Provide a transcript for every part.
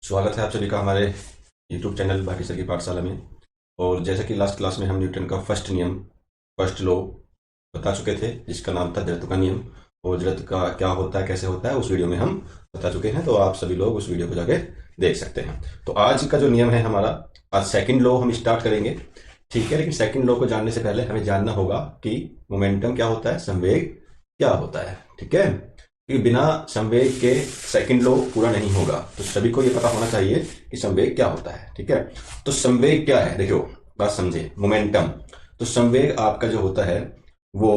स्वागत है आप सभी का हमारे YouTube चैनल बाकी सर की पाठशाला में। और जैसा कि लास्ट क्लास में हम न्यूटन का फर्स्ट नियम, फर्स्ट लॉ बता चुके थे, जिसका नाम था जड़त्व का नियम। और जड़त्व का क्या होता है, कैसे होता है, उस वीडियो में हम बता चुके हैं। तो आप सभी लोग उस वीडियो को जाके देख सकते हैं। तो आज का जो नियम है हमारा, आज सेकेंड लॉ हम स्टार्ट करेंगे। ठीक है, लेकिन सेकेंड लॉ को जानने से पहले हमें जानना होगा कि मोमेंटम क्या होता है, संवेग क्या होता है। ठीक है, कि बिना संवेग के सेकंड लॉ पूरा नहीं होगा। तो सभी को ये पता होना चाहिए कि संवेग क्या होता है। ठीक है, तो संवेग क्या है, देखो बात समझे। मोमेंटम, तो संवेग आपका जो होता है वो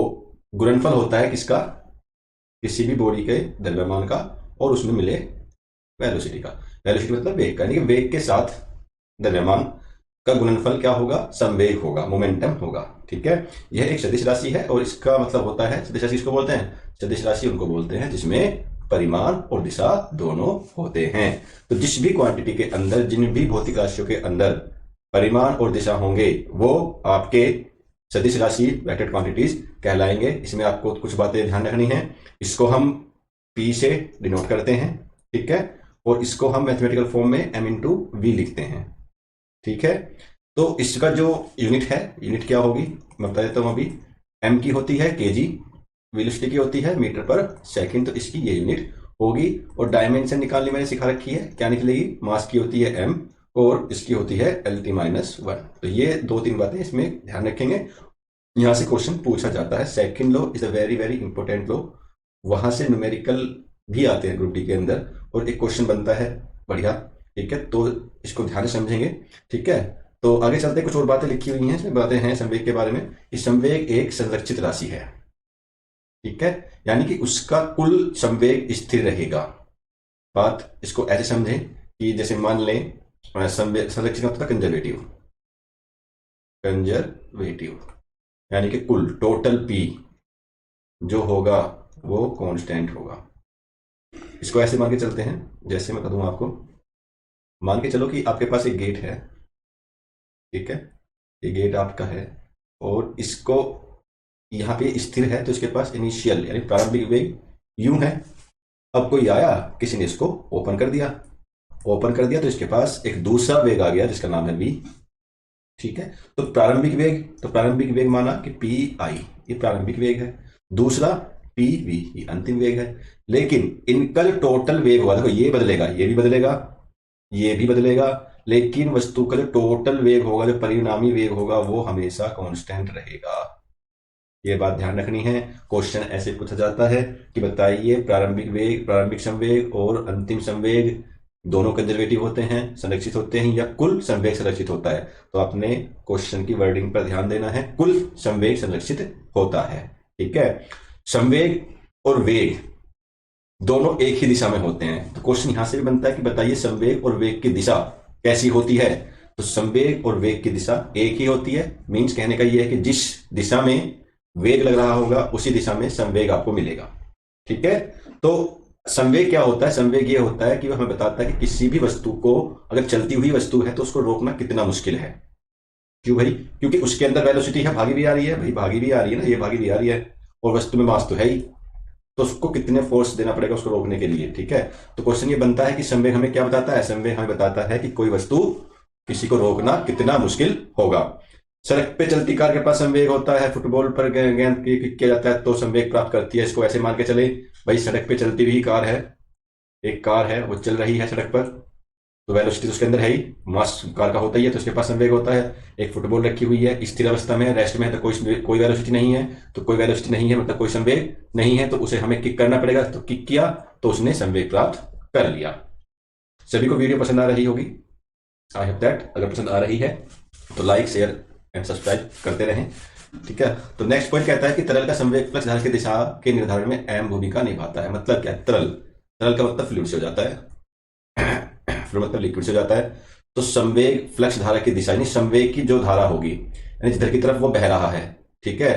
गुणनफल होता है किसका, किसी भी बॉडी के द्रव्यमान का और उसमें मिले वेलोसिटी का। वेलोसिटी मतलब वेग का, यानी कि वेग के साथ द्रव्यमान का गुणनफल क्या होगा, संवेग होगा, मोमेंटम होगा। ठीक है, यह एक सदिश राशि है और इसका मतलब होता है, सदिश राशि किसको बोलते हैं, सदिश राशि उनको बोलते हैं जिसमें परिमाण और दिशा दोनों होते हैं। तो जिस भी क्वांटिटी के अंदर, जिन भी भौतिक राशियों के अंदर परिमाण और दिशा होंगे वो आपके सदिश राशि, वेक्टर क्वांटिटीज कहलाएंगे। इसमें आपको कुछ बातें ध्यान रखनी है। इसको हम P से डिनोट करते हैं, ठीक है, और इसको हम मैथमेटिकल फॉर्म में m इंटू वी लिखते हैं। ठीक है, तो इसका जो यूनिट है, यूनिट क्या होगी मैं बता देता हूं अभी। m की होती है केजी, वेलोसिटी की होती है मीटर पर सेकंड, तो इसकी ये यूनिट होगी। और डायमेंशन निकालनी मैंने सिखा रखी है, क्या निकलेगी, मास की होती है m और इसकी होती है LT-1। तो ये दो तीन बातें इसमें ध्यान रखेंगे। यहां से क्वेश्चन पूछा जाता है। Second law is a very very important law. वहां से न्यूमेरिकल भी आते हैं ग्रुप डी के अंदर और एक क्वेश्चन बनता है बढ़िया। ठीक है, तो इसको ध्यान से समझेंगे। ठीक है, तो आगे चलते कुछ और बातें लिखी हुई हैं, इसमें बातें हैं संवेग के बारे में कि संवेग एक संरक्षित राशि है। ठीक है, यानी कि उसका कुल संवेग स्थिर रहेगा। बात इसको ऐसे समझें कि जैसे मान लें संवेग संरक्षित मतलब कंजर्वेटिव, कंजर्वेटिव यानी कि कुल टोटल पी जो होगा वो कांस्टेंट होगा। इसको ऐसे मान के चलते हैं, जैसे मैं बता दूं आपको। मान के चलो कि आपके पास एक गेट है, ठीक है, ये गेट आपका है और इसको यहाँ पे स्थिर है, तो इसके पास इनिशियल यानी प्रारंभिक वेग यू है। अब कोई आया, किसी ने इसको ओपन कर दिया, ओपन कर दिया तो इसके पास एक दूसरा वेग आ गया जिसका नाम है वी। ठीक है, तो प्रारंभिक वेग, तो प्रारंभिक वेग माना कि पी आई, ये प्रारंभिक वेग है। दूसरा पी वी, ये अंतिम वेग है। लेकिन इनका जो टोटल वेग हुआ, देखो ये बदलेगा, ये भी बदलेगा, ये भी बदलेगा, लेकिन वस्तु का जो टोटल वेग होगा, जो परिणामी वेग होगा, वो हमेशा कांस्टेंट रहेगा। ये बात ध्यान रखनी है। क्वेश्चन ऐसे पूछा जाता है कि बताइए प्रारंभिक वेग, प्रारंभिक संवेग और अंतिम संवेग दोनों कंजर्वेटिव होते हैं, संरक्षित होते हैं, या कुल संवेग संरक्षित होता है। तो आपने क्वेश्चन की वर्डिंग पर ध्यान देना है, कुल संवेग संरक्षित होता है। ठीक है, संवेग और वेग दोनों एक ही दिशा में होते हैं। तो क्वेश्चन यहां से भी बनता है कि बताइए संवेग और वेग की दिशा कैसी होती है। तो संवेग और वेग की दिशा एक ही होती है। मीन्स कहने का यह है कि जिस दिशा में वेग लग रहा होगा उसी दिशा में संवेग आपको मिलेगा। ठीक है, तो संवेग क्या होता है, संवेग ये होता है कि वह हमें बताता है कि किसी भी वस्तु को, अगर चलती हुई वस्तु है तो उसको रोकना कितना मुश्किल है। क्यों भाई, क्योंकि उसके अंदर वेलोसिटी है, भागी भी आ रही है, भाई भागी भी आ रही है ना, ये भागी भी आ रही है, और वस्तु में मास तो है ही, तो उसको कितने फोर्स देना पड़ेगा उसको रोकने के लिए। ठीक है, तो क्वेश्चन ये बनता है कि संवेग हमें क्या बताता है, संवेग हमें बताता है कि कोई वस्तु, किसी को रोकना कितना मुश्किल होगा। सड़क पे चलती कार के पास संवेग होता है, फुटबॉल पर गेंद किया जाता है तो संवेग प्राप्त करती है। इसको ऐसे मान के चले, भाई सड़क पे चलती हुई कार है, एक कार है वो चल रही है सड़क पर, तो वेलोसिटी उसके अंदर है ही, मास कार का होता ही है, तो उसके पास संवेग होता है। एक फुटबॉल रखी हुई है, स्थिर अवस्था में, रेस्ट में है, तो कोई वेलोसिटी नहीं है, तो कोई वेलोसिटी नहीं है मतलब कोई संवेग नहीं है, तो उसे हमें किक करना पड़ेगा। तो किक किया तो उसने संवेग प्राप्त कर लिया। सभी को वीडियो पसंद आ रही होगी, आई होप दैट। अगर पसंद आ रही है तो लाइक शेयर एंड सब्सक्राइब करते रहें। ठीक है, तो नेक्स्ट पॉइंट कहता है कि तरल का संवेग फ्लक्स धारा की दिशा के निर्धारण में अहम भूमिका निभाता है। मतलब क्या है, तरल, तरल का मतलब फ्लूइड से हो जाता है, फ्लूइड मतलब लिक्विड से हो जाता है। तो संवेग फ्लक्स धारा की दिशा यानी संवेग की जो धारा होगी, यानी जिधर की तरफ वो बह रहा है, ठीक है,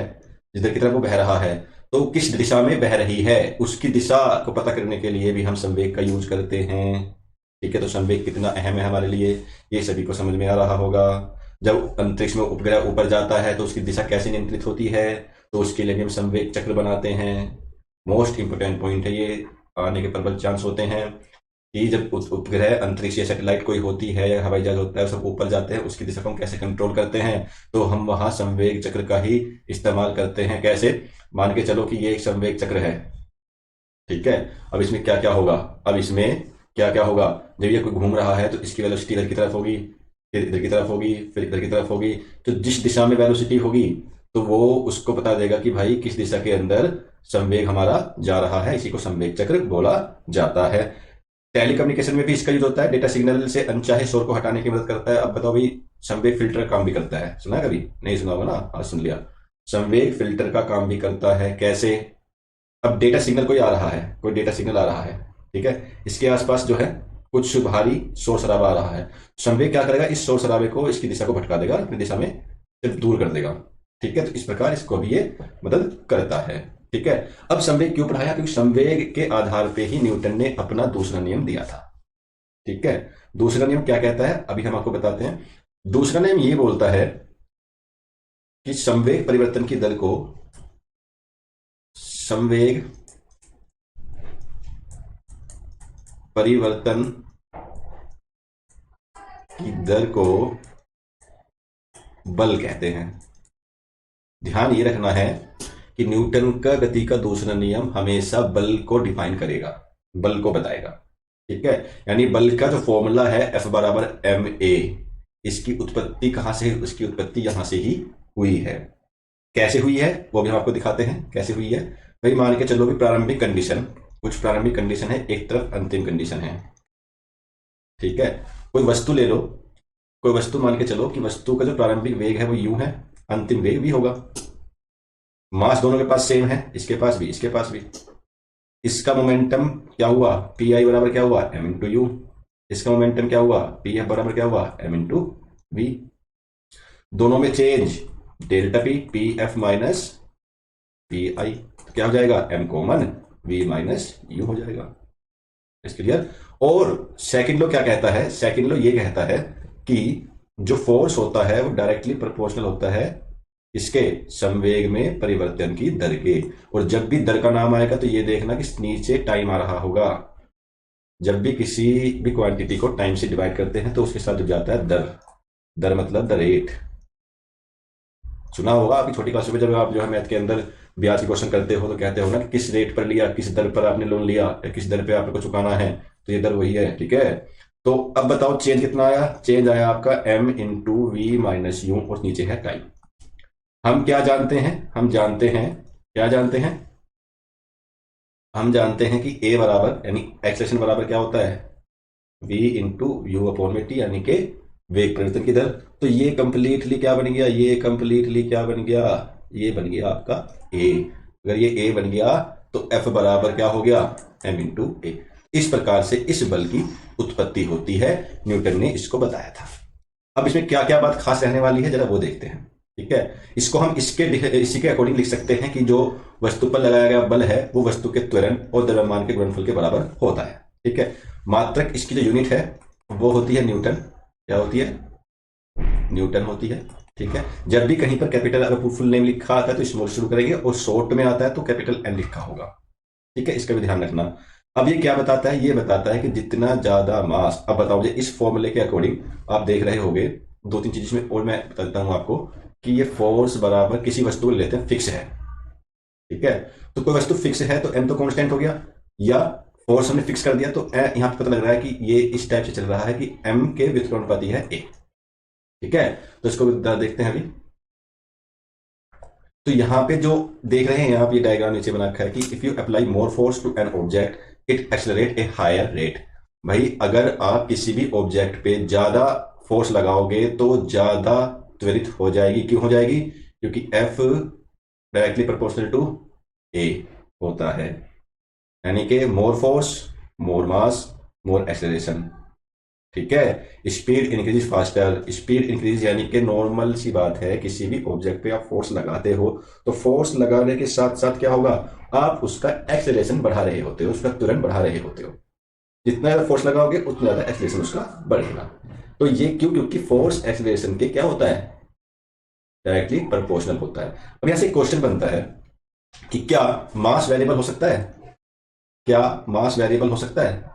जिधर की तरफ वो बह रहा है, तो किस दिशा में बह रही है उसकी दिशा को पता करने के लिए भी हम संवेग का यूज करते हैं। ठीक है, तो संवेग कितना अहम है हमारे लिए ये सभी को समझ में आ रहा होगा। जब अंतरिक्ष में उपग्रह ऊपर जाता है तो उसकी दिशा कैसे नियंत्रित होती है, तो उसके लिए भी हम संवेग चक्र बनाते हैं। मोस्ट इंपोर्टेंट पॉइंट है ये, आने के प्रबल चांस होते हैं। कि जब उपग्रह, अंतरिक्ष या सैटेलाइट कोई होती है या हवाई जहाज होता है, सब ऊपर जाते हैं, उसकी दिशा को हम कैसे कंट्रोल करते हैं, तो हम वहां संवेग चक्र का ही इस्तेमाल करते हैं। कैसे? मान के चलो कि ये एक संवेग चक्र है, ठीक है। अब इसमें क्या क्या होगा, अब इसमें क्या क्या होगा, जब ये कोई घूम रहा है तो इसकी वेलोसिटी इधर की तरफ होगी, फिर इधर की तरफ होगी, फिर इधर की तरफ होगी। तो जिस दिशा में वेलोसिटी होगी तो वो उसको बता देगा कि भाई किस दिशा के अंदर संवेग हमारा जा रहा है। इसी को संवेग चक्र बोला जाता है। टेलीकम्युनिकेशन में भी इसका यूज होता है, डेटा सिग्नल से अनचाहे शोर को हटाने की मदद करता है। अब बताओ भाई, संवेग फिल्टर काम भी करता है, सुना है कभी? नहीं सुना होगा ना, आज सुन लिया। संवेग फिल्टर का काम भी करता है। कैसे? अब डेटा सिग्नल कोई आ रहा है, कोई डेटा सिग्नल आ रहा है, ठीक है, इसके आसपास जो है कुछ भारी शोर शराबा आ रहा है। संवेग क्या करेगा, इस शोर शराबे को, इसकी दिशा को भटका देगा, अपनी दिशा में सिर्फ दूर कर देगा, ठीक है। तो इस प्रकार इसको भी ये मदद करता है, ठीक है। अब संवेग क्यों पढ़ाया? क्योंकि संवेग के आधार पे ही न्यूटन ने अपना दूसरा नियम दिया था, ठीक है। दूसरा नियम क्या कहता है, अभी हम आपको बताते हैं। दूसरा नियम ये बोलता है कि संवेग परिवर्तन की दर को, संवेग परिवर्तन की दर को बल कहते हैं। ध्यान ये रखना है कि न्यूटन का गति का दूसरा नियम हमेशा बल को डिफाइन करेगा, बल को बताएगा, ठीक है। यानी बल का जो फॉर्मूला है F बराबर ma, इसकी उत्पत्ति कहां से? उसकी उत्पत्ति यहां से ही हुई है। कैसे हुई है वो भी हम आपको दिखाते हैं कैसे हुई है। भाई मान के चलो कि प्रारंभिक कंडीशन, कुछ प्रारंभिक कंडीशन है, एक तरफ अंतिम कंडीशन है, ठीक है। कोई वस्तु ले लो, कोई वस्तु मान के चलो कि वस्तु का जो प्रारंभिक वेग है वो u है, अंतिम वेग भी होगा। मास दोनों के पास सेम है, इसके पास भी, इसके पास भी। इसका मोमेंटम क्या हुआ, पी आई बराबर क्या हुआ, m इंटू यू। इसका मोमेंटम क्या हुआ, पी एफ बराबर क्या हुआ, m इंटू वी। दोनों में change delta p, p f minus p i, तो क्या हो जाएगा, m common, v minus u हो जाएगा। इस क्लियर? और सेकंड लॉ क्या कहता है? सेकंड लॉ ये कहता है कि जो फोर्स होता है वो डायरेक्टली प्रोपोर्शनल होता है इसके संवेग में परिवर्तन की दर के। और जब भी दर का नाम आएगा तो ये देखना कि नीचे टाइम आ रहा होगा। जब भी किसी भी क्वांटिटी को टाइम से डिवाइड करते हैं तो उसके साथ जुड़ जाता है दर। दर मतलब द रेट। सुना होगा आपकी छोटी क्लासों में, जब आप जो है मैथ के अंदर ब्याज की क्वेश्चन करते हो तो कहते हो ना कि किस रेट पर लिया, किस दर पर आपने लोन लिया, या किस दर पे आपको चुकाना है, तो ये दर वही है, ठीक है। तो अब बताओ चेंज कितना आया? चेंज आया आपका m into v minus u, और नीचे है टाइम। हम क्या जानते हैं? हम जानते हैं, क्या जानते हैं? हम जानते हैं कि a बराबर, यानी एक्सेलेरेशन बराबर क्या होता है, v इंटू यू अपॉन में टी, यानी कि वेग परिवर्तन की दर। तो ये कंप्लीटली क्या बन गया, ये कंप्लीटली क्या बन गया, ये बन गया आपका a। अगर ये a बन गया तो f बराबर क्या हो गया, m इंटू a। इस प्रकार से इस बल की उत्पत्ति होती है, न्यूटन ने इसको बताया था। अब इसमें क्या क्या बात खास रहने वाली है जरा वो देखते हैं, ठीक है। इसको हम इसी के अकॉर्डिंग लिख सकते हैं कि जो वस्तु पर लगाया गया बल है वो वस्तु के त्वरण और द्रव्यमान के गुणनफल के बराबर होता है, ठीक है। मात्रक इसकी जो यूनिट है वो होती है न्यूटन। क्या होती है? न्यूटन होती है, ठीक है। जब भी कहीं पर कैपिटल अगर फुल नेम लिखा आता है तो स्मॉल शुरू करेंगे, और शॉर्ट में आता है तो कैपिटल एन लिखा होगा, ठीक है। इसका भी ध्यान रखना। अब ये क्या बताता है? ये बताता है कि जितना ज्यादा मास, अब बताओ मुझे इस फॉर्मूले के अकॉर्डिंग आप देख रहे होंगे दो तीन चीज इसमें और मैं बता देता हूं आपको कि ये फोर्स बराबर किसी वस्तु को लेते हैं फिक्स है, ठीक है। तो कोई वस्तु फिक्स है तो एम तो कांस्टेंट हो गया, या फोर्स हमने फिक्स कर दिया तो यहां पे पता लग रहा है कि ये इस टाइप से चल रहा है कि एम के व्युत्क्रमानुपाती है ए, ठीक है। तो इसको देखते हैं अभी। तो यहां पे जो देख रहे हैं आप, ये डायग्राम नीचे बना रखा है कि if you apply more force to an object it accelerate a higher rate. भाई अगर आप किसी भी ऑब्जेक्ट पे ज्यादा फोर्स लगाओगे तो ज्यादा त्वरित हो जाएगी। क्यों हो जाएगी? क्योंकि F directly proportional to A होता है, यानी कि मोर फोर्स, मोर मास, मोर एक्सेलरेशन, ठीक है। Speed increase faster, speed increase यानी कि नॉर्मल सी बात है, किसी भी ऑब्जेक्ट पे आप फोर्स लगाते हो तो फोर्स लगाने के साथ साथ क्या होगा, आप उसका एक्सेलरेशन बढ़ा रहे होते हो, उसका त्वरण बढ़ा रहे होते हो। जितना ज्यादा फोर्स लगाओगे उतना ज्यादा एक्सेलरेशन उसका बढ़ेगा। तो ये क्यों? क्योंकि फोर्स एक्सेलरेशन के क्या होता है, डायरेक्टली प्रोपोर्शनल होता है। अब यहां से क्वेश्चन बनता है कि क्या मास वेरिएबल हो सकता है? क्या मास वेरिएबल हो सकता है?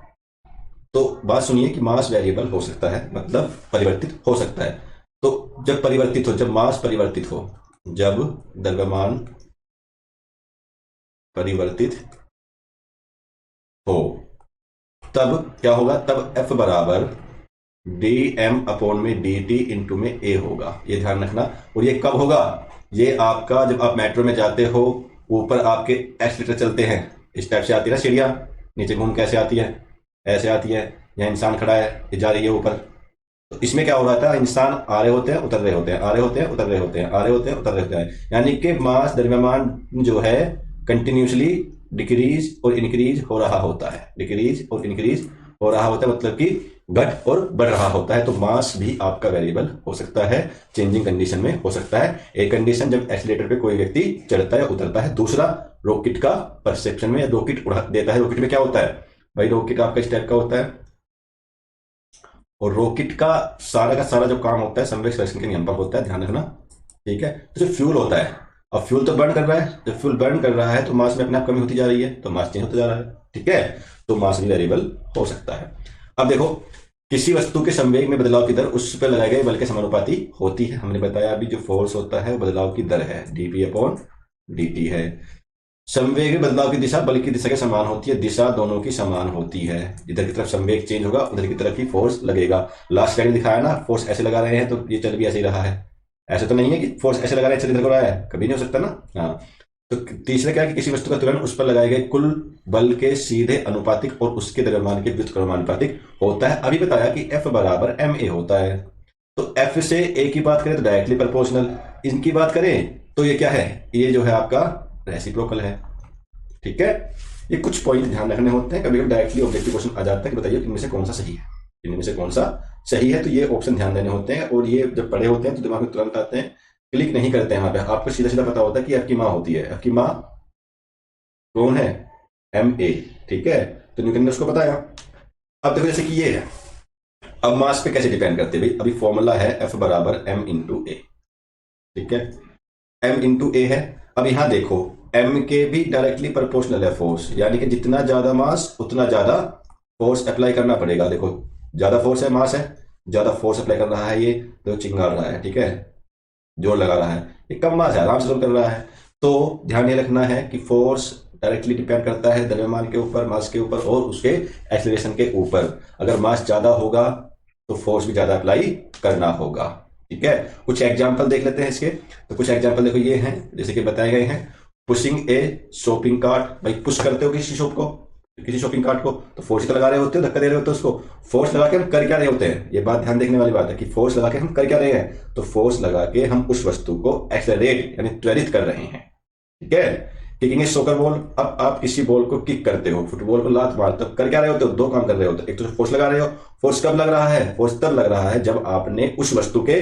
तो बात सुनिए कि मास वेरिएबल हो सकता है, मतलब परिवर्तित हो सकता है। तो जब परिवर्तित हो, जब मास परिवर्तित हो, जब द्रव्यमान परिवर्तित हो, तब क्या होगा? तब F बराबर डी एम अपॉन में डी टी इंटू में ए होगा। ये ध्यान रखना। और ये कब होगा? ये आपका जब आप मेट्रो में जाते हो, ऊपर आपके एक्सीलेटर चलते हैं, इस टाइप से आती है ना सीढ़ियाँ, नीचे घूम कैसे आती है? ऐसे आती है। यहाँ इंसान खड़ा है, ये जा रही है ऊपर। तो इसमें क्या हो रहा था? इंसान आ रहे होते हैं, उतर रहे होते हैं, आ रहे होते हैं, उतर रहे होते हैं, आ रहे होते हैं, उतर रहे होते हैं। यानी कि मास द्रव्यमान जो है कंटिन्यूसली डिक्रीज और इंक्रीज हो रहा होता है, डिक्रीज और इंक्रीज हो रहा होता है, मतलब कि घट और बढ़ रहा होता है। तो मास भी आपका वेरिएबल हो सकता है, चेंजिंग कंडीशन में हो सकता है। एक कंडीशन जब एक्सीलेटर पे कोई व्यक्ति चढ़ता है, उतरता है। दूसरा, रॉकेट का परसेप्शन में, रॉकेट उड़ा देता है। रॉकेट में क्या होता है भाई? रॉकेट आपका इस टाइप का होता है, और रॉकेट का सारा जो काम होता है संवेग संरक्षण के नियम पर होता है, ध्यान रखना, ठीक है। तो जो फ्यूल होता है, अब फ्यूल तो बर्न कर रहा है, जब फ्यूल बर्न कर रहा है तो मास में अपने आप कमी होती जा रही है, तो मास चेंज होता जा रहा है, ठीक है। तो मास भी वेरिएबल हो सकता है। अब देखो, किसी वस्तु के संवेग में बदलाव की दर उस पर लगाए गए बल के समानुपाती होती है। हमने बताया अभी, जो फोर्स होता है बदलाव की दर है, डीपी अपॉन डी है। संवेग में बदलाव की दिशा बल की दिशा के समान होती है, दिशा दोनों की समान होती है। इधर की तरफ संवेग चेंज होगा, उधर की तरफ ही फोर्स लगेगा। लास्ट स्लाइड में दिखाया ना, फोर्स ऐसे लगा रहे हैं तो ये चल भी ऐसे ही रहा है। ऐसे तो नहीं है कि फोर्स ऐसे लगा रहे हैं चल इधर को रहा है, कभी नहीं हो सकता ना। हाँ। तो तीसरा क्या है कि किसी वस्तु का त्वरण उस पर लगाए गए कुल बल के सीधे अनुपातिक और उसके द्रव्यमान के व्युत्क्रमानुपातिक होता है। अभी बताया कि F बराबर ma होता है। तो F से A की बात करें तो डायरेक्टली प्रोपोर्शनल, इनकी बात करें तो ये क्या है? ये जो है आपका रेसिप्रोकल है, ठीक है। ये कुछ पॉइंट ध्यान रखने होते हैं। कभी कभी डायरेक्टली ऑब्जेक्टिव क्वेश्चन आ जाता है कि बताइए इनमें से कौन सा सही है, इनमें से कौन सा सही है। तो ये ऑप्शन ध्यान देने होते हैं, और ये जब पढ़े होते हैं तो दिमाग में तुरंत आते हैं, क्लिक नहीं करते हैं वहां पे। आपको सीधा सीधा पता होता है कि आपकी माँ होती है। आपकी माँ कौन है? ma, ठीक है। तो न्यूटन ने उसको बताया। अब देखो जैसे कि ये है, अब मास पे कैसे डिपेंड करते हैं भाई? अभी फॉर्मूला है F बराबर m इंटू ए, ठीक है। m इंटू ए है। अब यहां देखो, m के भी डायरेक्टली प्रोपोर्शनल है फोर्स, यानी कि जितना ज्यादा मास उतना ज्यादा फोर्स अप्लाई करना पड़ेगा। देखो, ज्यादा फोर्स है, मास है, ज्यादा फोर्स अप्लाई कर रहा है, ये तो चिंगार रहा है, ठीक है, जोर लगा रहा है। ये कम मास है, आराम से रोल कर रहा है। तो ध्यान ये रखना है कि फोर्स डायरेक्टली डिपेंड करता है द्रव्यमान के ऊपर, मास के ऊपर और उसके एक्सीलरेशन के ऊपर। अगर मास ज्यादा होगा तो फोर्स भी ज्यादा अप्लाई करना होगा, ठीक है। कुछ एग्जांपल देख लेते हैं इसके। तो कुछ एग्जांपल देखो, ये हैं जैसे कि बताए गए हैं। पुशिंग ए शॉपिंग कार्ट, भाई पुश करते हो किसी शॉप को, किसी शॉपिंग कार्ट को, तो फोर्स ही तो लगा रहे होते हो, धक्का दे रहे होते हो उसको। फोर्स लगा के हम कर क्या रहे होते हैं? ये बात ध्यान देखने वाली बात है कि फोर्स लगा के हम कर क्या रहे हैं। तो फोर्स लगा के हम उस वस्तु को एक्सेलरेट यानी त्वरित कर रहे हैं, ठीक है। किकिंग इज सॉकर बॉल, अब आप किसी बॉल को किक करते हो, फुटबॉल को लात मारते हो, कर क्या रहे होते हो? दो काम कर रहे होते हो। एक तो फोर्स लगा रहे हो। फोर्स कब लग रहा है? फोर्स तब लग रहा है जब आपने उस वस्तु के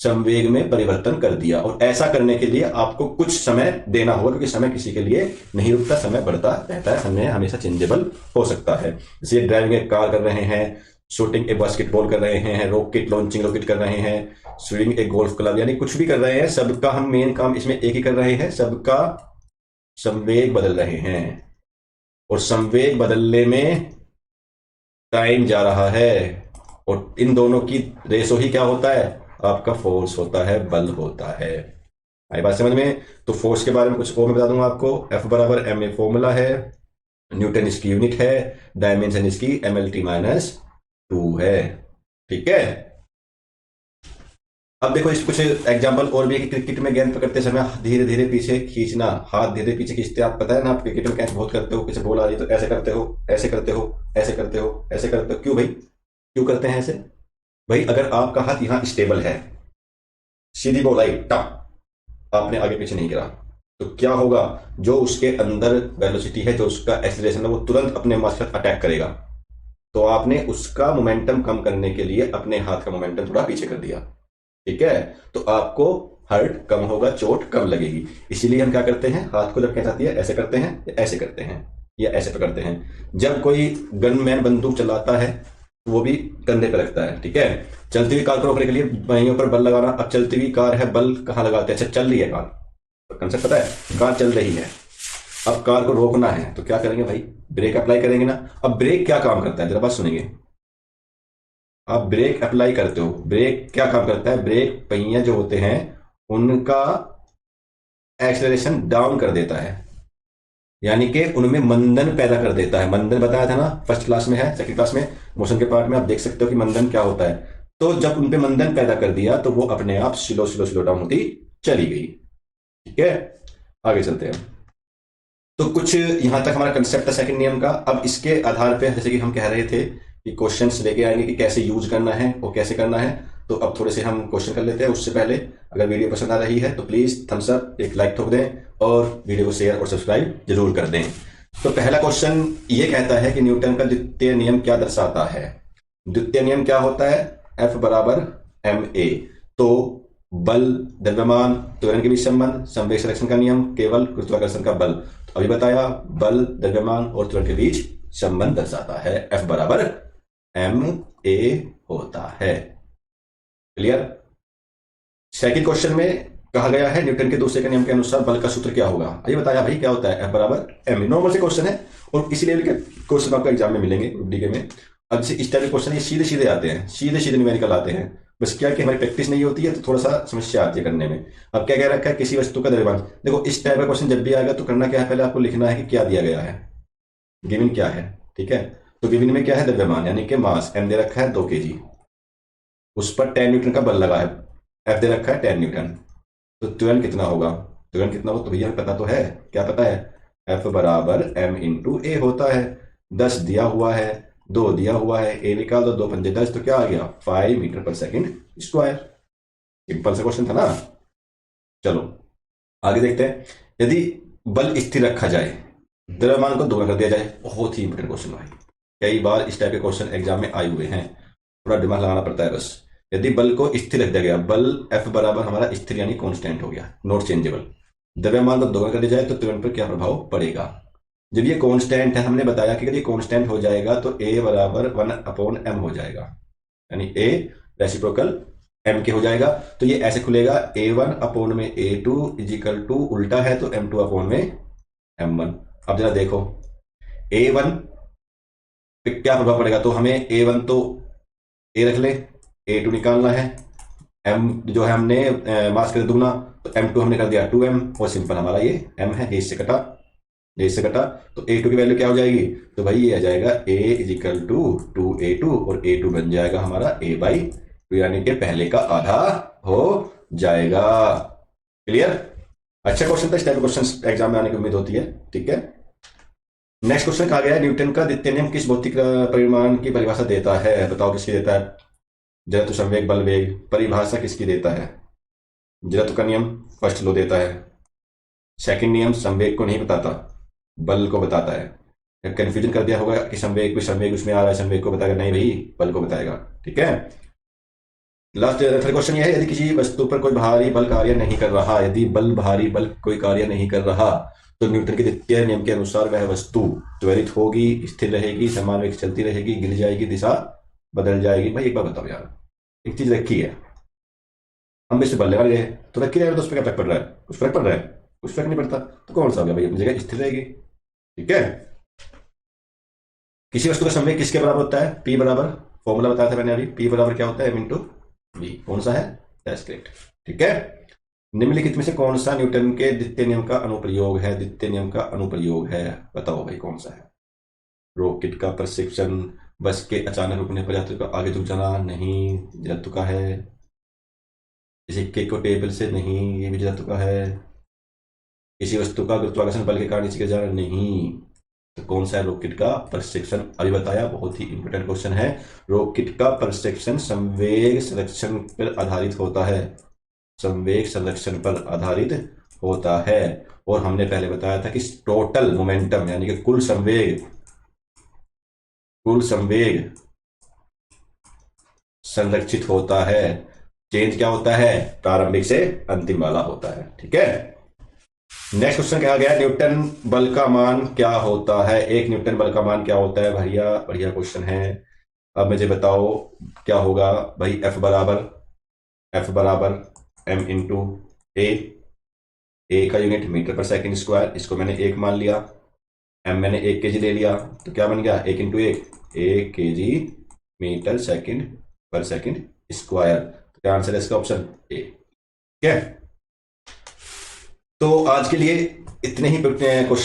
संवेग में परिवर्तन कर दिया, और ऐसा करने के लिए आपको कुछ समय देना होगा, क्योंकि समय किसी के लिए नहीं रुकता, समय बढ़ता रहता है, समय हमेशा चेंजेबल हो सकता है। जैसे ड्राइविंग एक कार कर रहे हैं, शूटिंग एक बास्केटबॉल कर रहे हैं, रॉकेट लॉन्चिंग रॉकेट कर रहे हैं, स्विमिंग एक गोल्फ क्लब, यानी कुछ भी कर रहे हैं, सबका हम मेन काम इसमें एक ही कर रहे हैं, सबका संवेग बदल रहे हैं, और संवेग बदलने में टाइम जा रहा है, और इन दोनों की रेशो ही क्या होता है? आपका फोर्स होता है, बल होता है। आई बात समझ में? तो फोर्स के बारे में कुछ और मैं बता दूंगा आपको। F बराबर ma फॉर्मूला है, न्यूटन इसकी यूनिट है, डायमेंशन इसकी mlt-2 है, ठीक है। अब देखो इस कुछ एग्जांपल और भी है कि क्रिकेट में गेंद पकड़ते समय धीरे धीरे पीछे खींचना, हाथ धीरे पीछे खींचते, आप पता है ना, आप क्रिकेट में कैच बहुत करते हो, किसी बॉल आ रही तो ऐसे करते हो, ऐसे करते हो, ऐसे करते हो, ऐसे करते हो। क्यों भाई, क्यों करते हैं ऐसे? भाई अगर आपका हाथ यहाँ स्टेबल है, सीधी बॉल आई टप, आपने आगे पीछे नहीं गिरा, तो क्या होगा? जो उसके अंदर वेलोसिटी है, जो उसका एक्सीलरेशन है, वो तुरंत अपने मास के साथ अटैक करेगा। तो आपने उसका मोमेंटम कम करने के लिए अपने हाथ का मोमेंटम थोड़ा पीछे कर दिया, ठीक है। तो आपको हर्ट कम होगा, चोट कम लगेगी। इसीलिए हम क्या करते हैं, हाथ को जब कहती है ऐसे करते हैं, या ऐसे करते हैं, या ऐसे पकड़ते हैं। जब कोई गनमैन बंदूक चलाता है वो भी कंधे पे रखता है, ठीक है। चलती हुई कार को रोकने के लिए पहियों पर बल लगाना। अब चलती हुई कार है, बल कहाँ लगाते हैं? अच्छा, चल रही है कार, तो कंसेप्ट पता है, कार चल रही है, अब कार को रोकना है तो क्या करेंगे भाई, ब्रेक अप्लाई करेंगे ना। अब ब्रेक क्या काम करता है, जरा बात सुनेंगे। आप ब्रेक अप्लाई करते हो, ब्रेक क्या काम करता है, ब्रेक पहिया जो होते हैं उनका एक्सेलरेशन डाउन कर देता है, यानी कि उनमें मंदन पैदा कर देता है। मंदन बताया था ना, फर्स्ट क्लास में है, सेकंड क्लास में मोशन के पार्ट में आप देख सकते हो कि मंदन क्या होता है। तो जब उनपे मंदन पैदा कर दिया तो वो अपने आप स्लो स्लो स्लो डाउन होती चली गई। ठीक है, आगे चलते हैं। तो कुछ यहां तक हमारा कंसेप्ट था सेकंड नियम का। अब इसके आधार पे जैसे कि हम कह रहे थे कि क्वेश्चंस लेके आएंगे कि कैसे यूज करना है और कैसे करना है, तो अब थोड़े से हम क्वेश्चन कर लेते हैं। उससे पहले अगर वीडियो पसंद आ रही है तो प्लीज थम्स अप, एक लाइक ठोक दें और वीडियो को शेयर और सब्सक्राइब जरूर कर दें। तो पहला क्वेश्चन ये कहता है कि न्यूटन का द्वितीय नियम क्या दर्शाता है। द्वितीय नियम क्या होता है, एफ बराबर एम ए। तो बल, द्रव्यमान, त्वरण के बीच संबंध, संवेग संरक्षण का नियम, केवल गुरुत्वाकर्षण का बल। तो अभी बताया, बल, द्रव्यमान और त्वरण के बीच संबंध दर्शाता है। एफ बराबर एम ए होता है। क्लियर। सेकंड क्वेश्चन में कहा गया है इन्यूटन के दूसरे के नियम के अनुसार बल का सूत्र क्या होगा। अभी बताया भाई क्या होता है, एफ बराबर एम ए। नॉर्मल से क्वेश्चन है और इसी लेवल के क्वेश्चन आपको एग्जाम में मिलेंगे डीके में। अब जैसे इस टाइप के क्वेश्चन ये सीधे सीधे आते हैं, सीधे सीधे न्यूमेरिकल आते हैं। बस क्या कि हमारी प्रैक्टिस नहीं होती है तो थोड़ा सा समस्या आती है करने में। अब क्या कह रखा है, किसी वस्तु का द्रव्यमान। देखो इस टाइप का क्वेश्चन जब भी आएगा तो करना क्या है, पहले आपको लिखना है कि क्या दिया गया है, गिवन क्या है। ठीक है, तो गिवन में क्या है, द्रव्यमान यानी कि मास एम दे रखा है 2 kg, उस पर 10 न्यूटन का बल लगा है, एफ दे रखा है 10 न्यूटन। तो त्वरण कितना होगा, त्वरण कितना हो तो भैया हमें पता तो है, क्या पता है, एफ बराबर एम इंटू ए होता है। 10 दिया हुआ है, 2 दिया हुआ है, ए निकाल दो, 2 पंजे 10, तो क्या आ गया 5 मीटर पर सेकंड स्क्वायर। सिंपल सा क्वेश्चन था ना। चलो आगे देखते हैं। यदि बल स्थिर रखा जाए, द्रव्यमान को दोगुना कर दिया जाए, बहुत ही इंपॉर्टेंट क्वेश्चन भाई, कई बार इस टाइप के क्वेश्चन एग्जाम में आए हुए हैं, थोड़ा दिमाग लगाना पड़ता है बस। यदि बल को स्थिर रख दिया गया, बल एफ बराबर हमारा स्थिर यानी कांस्टेंट हो गया, नॉट चेंजेबल, द्रव्यमान को दोगुना कर दिया जाए तो त्वरण पर क्या प्रभाव पड़ेगा। जब ये कांस्टेंट है, हमने बताया कि यदि कांस्टेंट हो जाएगा तो ए बराबर 1/m हो जाएगा, यानी ए रेसिप्रोकल एम के हो जाएगा। तो ये ऐसे खुलेगा, A1/A2 इजिकल टू उल्टा है तो M2/M1। अब जरा देखो A1 पे क्या प्रभाव पड़ेगा, तो हमें A1 तो ए रख ले, A2 निकालना है, M जो है हमने मास कर दुगना, तो M2 हमने कर दिया 2m, और सिंपल हमारा ये M है, ये इससे कटा, ये इससे कटा, तो A2 की वैल्यू क्या हो जाएगी, तो भाई ये आ जाएगा A इजिकल टू 2A2, और A2 बन जाएगा हमारा A/2, यानी कि पहले का आधा हो जाएगा। क्लियर। अच्छा क्वेश्चन था, इस टाइप क्वेश्चन एग्जाम में आने की उम्मीद होती है। ठीक है, नेक्स्ट क्वेश्चन कहा गया है न्यूटन का द्वितीय नियम किस भौतिक परिमाण की परिभाषा देता है, बताओ किसकी देता है। जड़त्व, संवेग, बल, वेग, परिभाषा किसकी देता है। जड़त्व का नियम फर्स्ट लॉ देता है, सेकंड नियम संवेग को नहीं बताता, बल को बताता है। कंफ्यूजन कर दिया होगा कि संवेग उसमें आ रहा है, संवेग को बताएगा, नहीं भाई बल को बताएगा। ठीक है, लास्ट थर्ड क्वेश्चन ये है, यदि किसी वस्तु पर कोई भारी बल कार्य नहीं कर रहा, यदि भारी बल कोई कार्य नहीं कर रहा, तो न्यूटन के द्वितीय नियम के अनुसार वह वस्तु त्वरित होगी, स्थिर रहेगी, समान वेग से चलती रहेगी, गिर जाएगी, दिशा बदल जाएगी। भाई एक बार बताओ यार, एक चीज रखी है, हम इस पे बल लगा रहे हैं तो रखी रहेगा, तो उस पर क्या फर्क पड़ रहा है, कुछ फर्क पड़ रहा है, कुछ फर्क नहीं पड़ता, तो कौन सा हो गया भाई, अपनी जगह स्थिर रहेगी। ठीक है, किसी वस्तु का संवेग किसके बराबर होता है, पी बराबर, फॉर्मूला बताया था मैंने अभी, पी बराबर क्या होता है, एम इंटू वी। कौन सा है, दैट्स करेक्ट। ठीक है, निम्नलिखित में से कौन सा न्यूटन के द्वितीय नियम का अनुप्रयोग है, द्वितीय नियम का अनुप्रयोग है, बताओ भाई कौन सा है। रॉकेट का प्रशिक्षण, बस के अचानक रुकने पर यात्री का आगे झुक जाना, नहीं जड़त्व का है। सिक्के को टेबल से, नहीं ये भी जड़त्व का है। किसी वस्तु का गुरुत्वाकर्षण बल के कारण नीचे गिर जाना, नहीं। तो कौन सा है, रॉकेट का प्रशिक्षण। अभी बताया, बहुत ही इंपॉर्टेंट क्वेश्चन है। रॉकेट का प्रशिक्षण संवेग संरक्षण पर आधारित होता है, संवेग संरक्षण पर आधारित होता है। और हमने पहले बताया था कि टोटल मोमेंटम यानी कि कुल संवेग संरक्षित होता है। चेंज क्या होता है, प्रारंभिक से अंतिम वाला होता है। ठीक है, नेक्स्ट क्वेश्चन कहा गया न्यूटन बल का मान क्या होता है, एक न्यूटन बल का मान क्या होता है। भैया बढ़िया क्वेश्चन है। अब मुझे बताओ क्या होगा भाई, एफ बराबर एम इंटू ए, ए का यूनिट मीटर पर सेकंड स्क्वायर, इसको मैंने 1 मान लिया, एम मैंने 1 केजी ले लिया, तो क्या बन गया 1 इंटू 1 केजी मीटर सेकंड पर सेकंड स्क्वायर। तो क्या आंसर है इसका ऑप्शन ए। ठीक है, तो आज के लिए इतने ही क्वेश्चन